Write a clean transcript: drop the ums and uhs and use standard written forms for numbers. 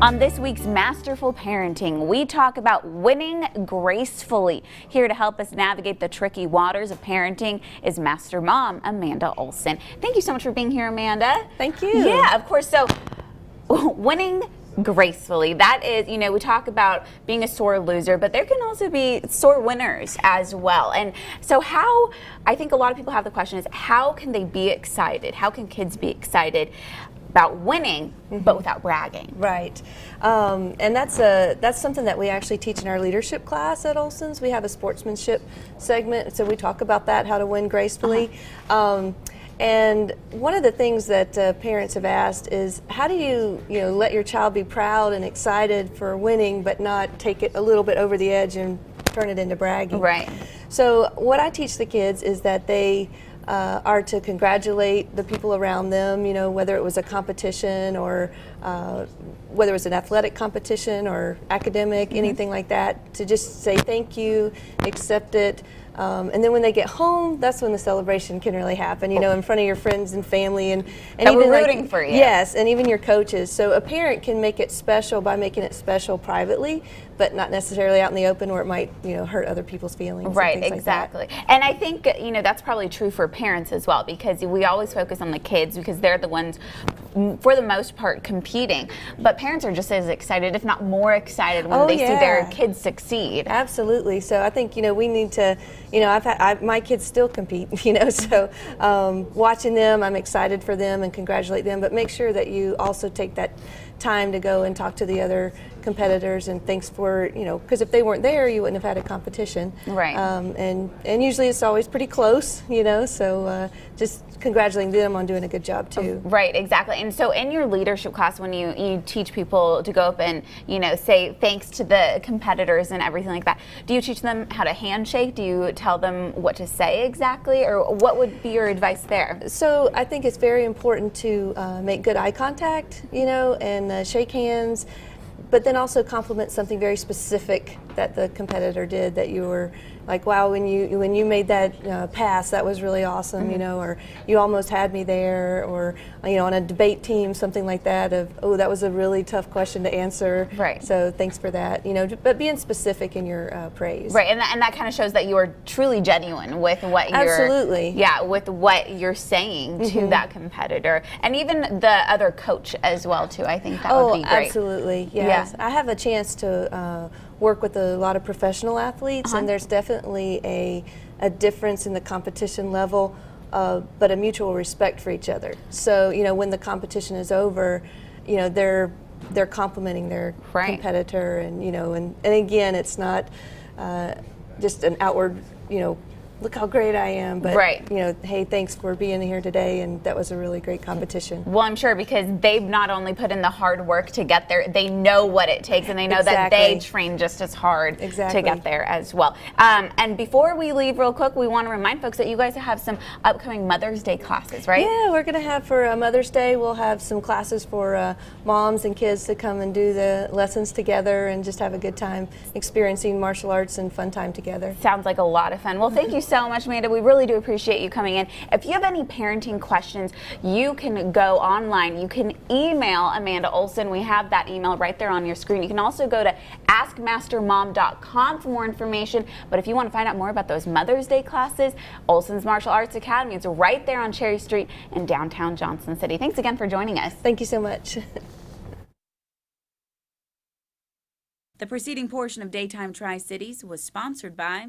On this week's Masterful Parenting, we talk about winning gracefully. Here to help us navigate the tricky waters of parenting is Master Mom Amanda Olson. Thank you so much for being here, Amanda. Thank you. Yeah, of course. So, winning gracefully, that is, you know, we talk about being a sore loser, but there can also be sore winners as well. And so I think a lot of people have the question is, how can they be excited? How can kids be excited about winning, but without bragging? Right. And that's something that we actually teach in our leadership class at Olson's. We have a sportsmanship segment, so we talk about that, how to win gracefully. And one of the things that parents have asked is, how do you let your child be proud and excited for winning, but not take it a little bit over the edge and turn it into bragging? Right. So what I teach the kids is that they are to congratulate the people around them, whether it was a competition or whether it was an athletic competition or academic, anything like that, to just say thank you, accept it. And then when they get home, that's when the celebration can really happen, in front of your friends and family, and that even we're rooting for you. Yes, and even your coaches. So a parent can make it special by making it special privately, but not necessarily out in the open where it might, hurt other people's feelings. Right, and things exactly. Like that. And I think, that's probably true for parents as well, because we always focus on the kids because they're the ones, for the most part, competing. But parents are just as excited, if not more excited, when they see their kids succeed. Absolutely. So I think, we need to, my kids still compete, so watching them, I'm excited for them and congratulate them, but make sure that you also take that time to go and talk to the other competitors, and thanks for, because if they weren't there, you wouldn't have had a competition. Right. And usually it's always pretty close, so just congratulating them on doing a good job too. Right, exactly. And so in your leadership class, when you teach people to go up and, say thanks to the competitors and everything like that, do you teach them how to handshake? Do you tell them what to say exactly? Or what would be your advice there? So I think it's very important to make good eye contact, and shake hands, but then also compliment something very specific that the competitor did, that you were like, wow, when you made that pass, that was really awesome, or you almost had me there, or on a debate team, something like that, of, oh, that was a really tough question to answer. Right. So thanks for that, but being specific in your praise. Right, and that kind of shows that you are truly genuine with what you're with what you're saying to that competitor, and even the other coach as well too. I think that would be great. Absolutely, yes. Yeah. I have a chance to work with a lot of professional athletes, and there's definitely a difference in the competition level, but a mutual respect for each other. So when the competition is over, they're complimenting their competitor, and and again, it's not just an outward look how great I am, but hey, thanks for being here today, and that was a really great competition. Well, I'm sure, because they've not only put in the hard work to get there, they know what it takes, and they know that they train just as hard to get there as well. And before we leave real quick, we want to remind folks that you guys have some upcoming Mother's Day classes, right? Yeah, we're going to have for Mother's Day, we'll have some classes for moms and kids to come and do the lessons together and just have a good time experiencing martial arts and fun time together. Sounds like a lot of fun. Well, thank you so much, Amanda. We really do appreciate you coming in. If you have any parenting questions, you can go online. You can email Amanda Olson. We have that email right there on your screen. You can also go to askmastermom.com for more information. But if you want to find out more about those Mother's Day classes, Olson's Martial Arts Academy is right there on Cherry Street in downtown Johnson City. Thanks again for joining us. Thank you so much. The preceding portion of Daytime Tri-Cities was sponsored by